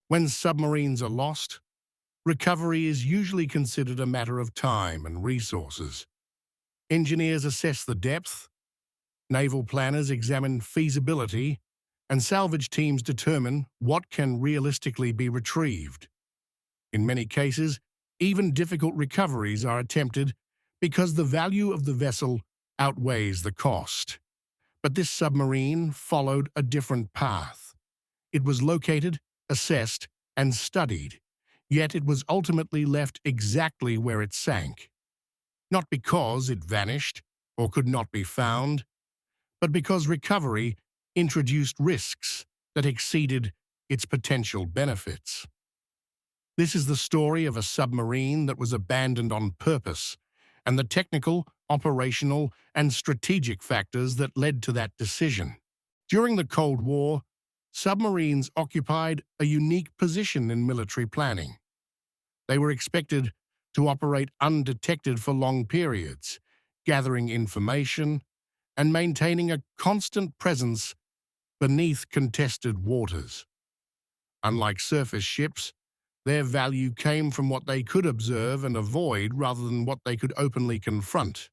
When submarines are lost, recovery is usually considered a matter of time and resources. Engineers assess the depth, naval planners examine feasibility, and salvage teams determine what can realistically be retrieved. In many cases, even difficult recoveries are attempted because the value of the vessel outweighs the cost. But this submarine followed a different path. It was located, assessed, and studied, yet it was ultimately left exactly where it sank. Not because it vanished or could not be found, but because recovery introduced risks that exceeded its potential benefits. This is the story of a submarine that was abandoned on purpose, and the technical, operational, and strategic factors that led to that decision. During the Cold War, submarines occupied a unique position in military planning. They were expected to operate undetected for long periods, gathering information and maintaining a constant presence beneath contested waters. Unlike surface ships, their value came from what they could observe and avoid rather than what they could openly confront.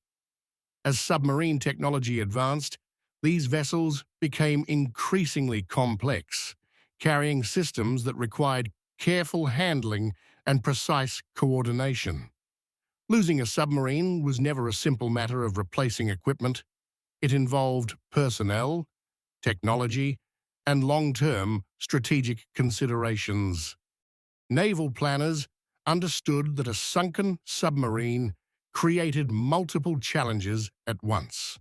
As submarine technology advanced, these vessels became increasingly complex, carrying systems that required careful handling and precise coordination. Losing a submarine was never a simple matter of replacing equipment. It involved personnel, technology, and long-term strategic considerations. Naval planners understood that a sunken submarine created multiple challenges at once.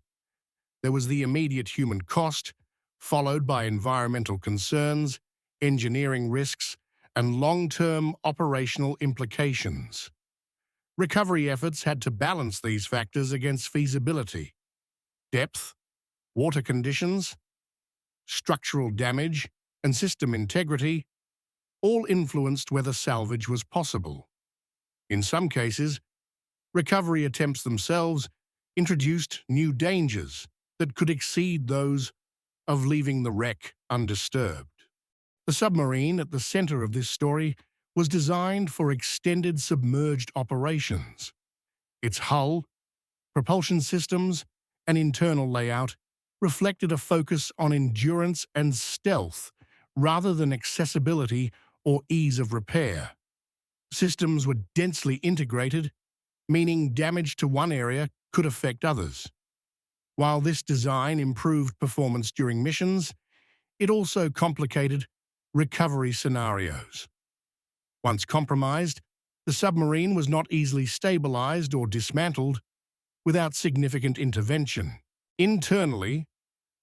There was the immediate human cost, followed by environmental concerns, engineering risks, and long-term operational implications. Recovery efforts had to balance these factors against feasibility, depth, water conditions, structural damage, and system integrity, all influenced whether salvage was possible. In some cases, recovery attempts themselves introduced new dangers that could exceed those of leaving the wreck undisturbed. The submarine at the center of this story was designed for extended submerged operations. Its hull, propulsion systems, and internal layout reflected a focus on endurance and stealth rather than accessibility or ease of repair. Systems were densely integrated, meaning damage to one area could affect others. While this design improved performance during missions, it also complicated recovery scenarios. Once compromised, the submarine was not easily stabilized or dismantled without significant intervention. Internally,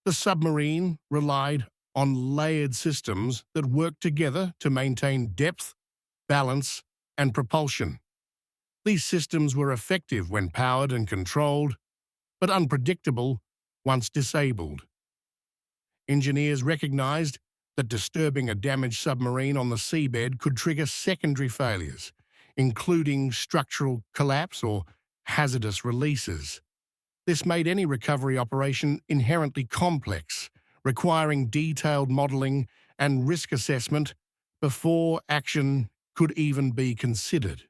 the submarine relied on layered systems that worked together to maintain depth, balance, and propulsion. These systems were effective when powered and controlled, but unpredictable once disabled. Engineers recognized that disturbing a damaged submarine on the seabed could trigger secondary failures, including structural collapse or hazardous releases. This made any recovery operation inherently complex, requiring detailed modeling and risk assessment before action could even be considered.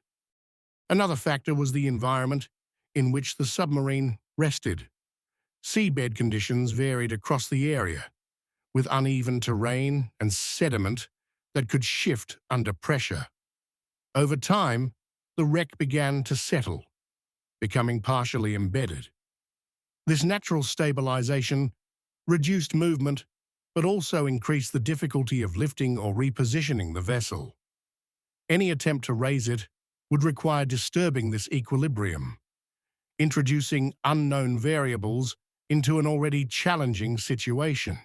Another factor was the environment in which the submarine rested. Seabed conditions varied across the area, with uneven terrain and sediment that could shift under pressure. Over time, the wreck began to settle, becoming partially embedded. This natural stabilization reduced movement, but also increased the difficulty of lifting or repositioning the vessel. Any attempt to raise it would require disturbing this equilibrium, introducing unknown variables into an already challenging situation.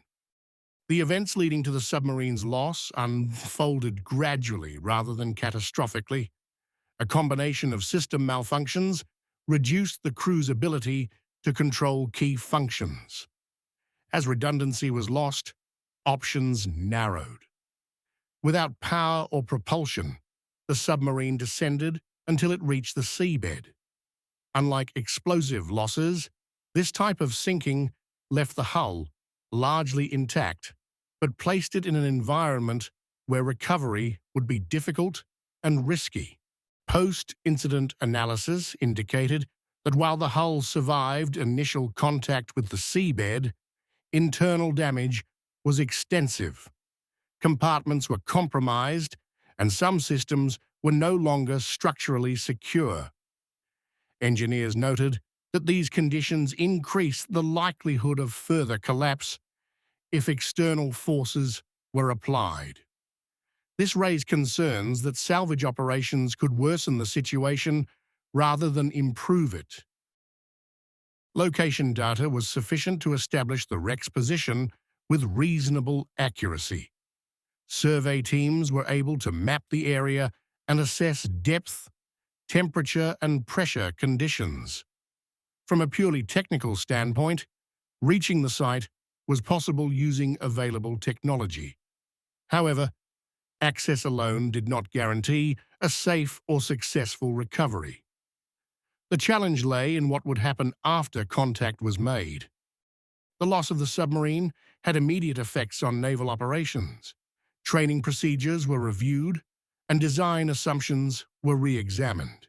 The events leading to the submarine's loss unfolded gradually rather than catastrophically. A combination of system malfunctions reduced the crew's ability to control key functions. As redundancy was lost, options narrowed. Without power or propulsion, the submarine descended until it reached the seabed. Unlike explosive losses, this type of sinking left the hull largely intact, but placed it in an environment where recovery would be difficult and risky. Post-incident analysis indicated that while the hull survived initial contact with the seabed, internal damage was extensive. Compartments were compromised, and some systems were no longer structurally secure. Engineers noted that these conditions increased the likelihood of further collapse if external forces were applied. This raised concerns that salvage operations could worsen the situation rather than improve it. Location data was sufficient to establish the wreck's position with reasonable accuracy. Survey teams were able to map the area and assess depth, temperature, and pressure conditions. From a purely technical standpoint, reaching the site was possible using available technology. However, access alone did not guarantee a safe or successful recovery. The challenge lay in what would happen after contact was made. The loss of the submarine had immediate effects on naval operations. Training procedures were reviewed, and design assumptions were re-examined.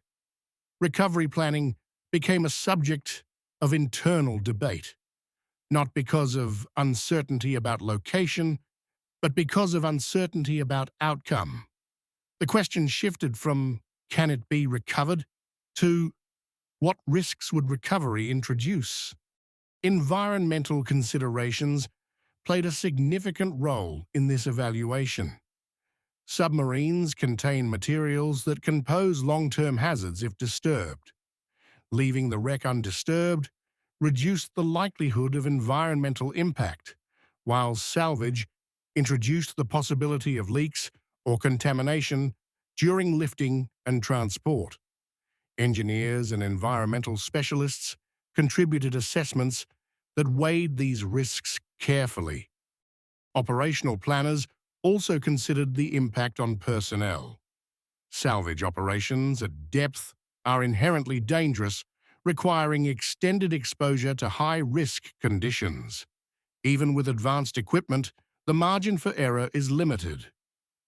Recovery planning became a subject of internal debate, not because of uncertainty about location, but because of uncertainty about outcome. The question shifted from, can it be recovered, to what risks would recovery introduce? Environmental considerations played a significant role in this evaluation. Submarines contain materials that can pose long-term hazards if disturbed. Leaving the wreck undisturbed reduced the likelihood of environmental impact, while salvage introduced the possibility of leaks or contamination during lifting and transport. Engineers and environmental specialists contributed assessments that weighed these risks carefully. Operational planners also considered the impact on personnel. Salvage operations at depth are inherently dangerous, requiring extended exposure to high-risk conditions. Even with advanced equipment, the margin for error is limited.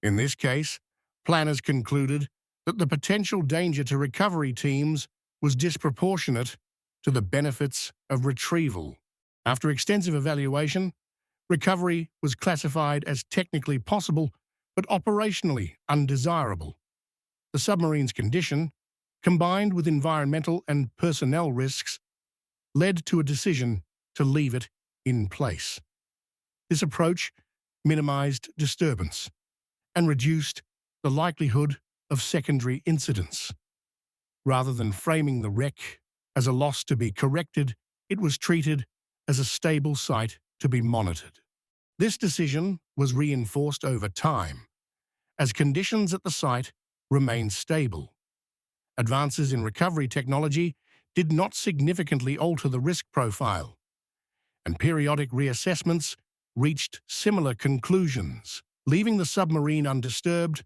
In this case, planners concluded that the potential danger to recovery teams was disproportionate to the benefits of retrieval. After extensive evaluation, recovery was classified as technically possible but operationally undesirable. The submarine's condition, combined with environmental and personnel risks, led to a decision to leave it in place. This approach minimized disturbance and reduced the likelihood of secondary incidents. Rather than framing the wreck as a loss to be corrected, it was treated as a stable site to be monitored. This decision was reinforced over time as conditions at the site remained stable. Advances in recovery technology did not significantly alter the risk profile, and periodic reassessments reached similar conclusions. Leaving the submarine undisturbed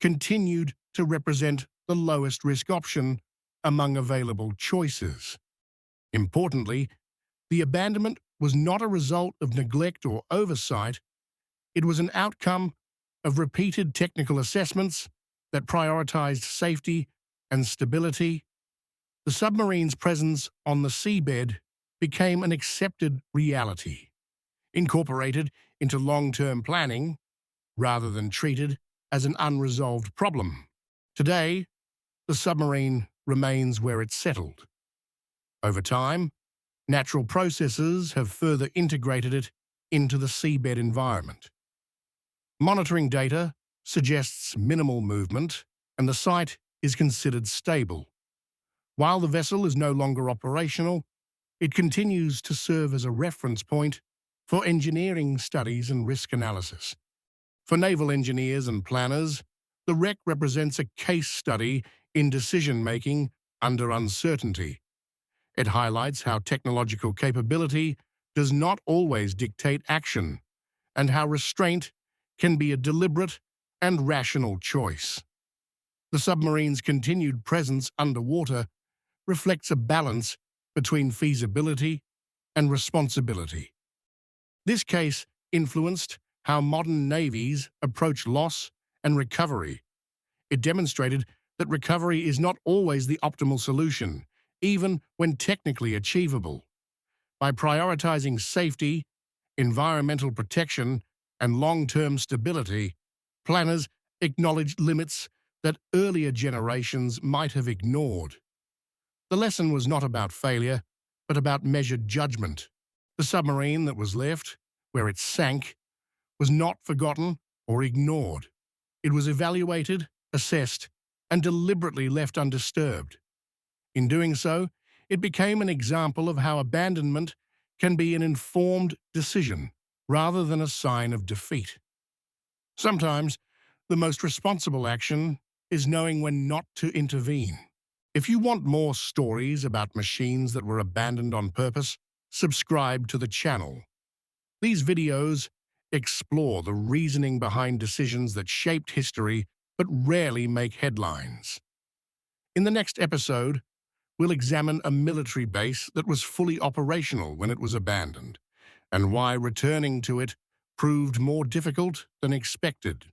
continued to represent the lowest risk option among available choices. Importantly, the abandonment was not a result of neglect or oversight. It was an outcome of repeated technical assessments that prioritized safety and stability. The submarine's presence on the seabed became an accepted reality, incorporated into long-term planning rather than treated as an unresolved problem. Today, the submarine remains where it settled. Over time, natural processes have further integrated it into the seabed environment. Monitoring data suggests minimal movement, and the site is considered stable. While the vessel is no longer operational, it continues to serve as a reference point for engineering studies and risk analysis. For naval engineers and planners, the wreck represents a case study in decision-making under uncertainty. It highlights how technological capability does not always dictate action, and how restraint can be a deliberate and rational choice. The submarine's continued presence underwater reflects a balance between feasibility and responsibility. This case influenced how modern navies approach loss and recovery. It demonstrated that recovery is not always the optimal solution, even when technically achievable. By prioritizing safety, environmental protection, and long-term stability, planners acknowledged limits that earlier generations might have ignored. The lesson was not about failure, but about measured judgment. The submarine that was left, where it sank, was not forgotten or ignored. It was evaluated, assessed, and deliberately left undisturbed. In doing so, it became an example of how abandonment can be an informed decision rather than a sign of defeat. Sometimes, the most responsible action is knowing when not to intervene. If you want more stories about machines that were abandoned on purpose, subscribe to the channel. These videos explore the reasoning behind decisions that shaped history but rarely make headlines. In the next episode, we'll examine a military base that was fully operational when it was abandoned, and why returning to it proved more difficult than expected.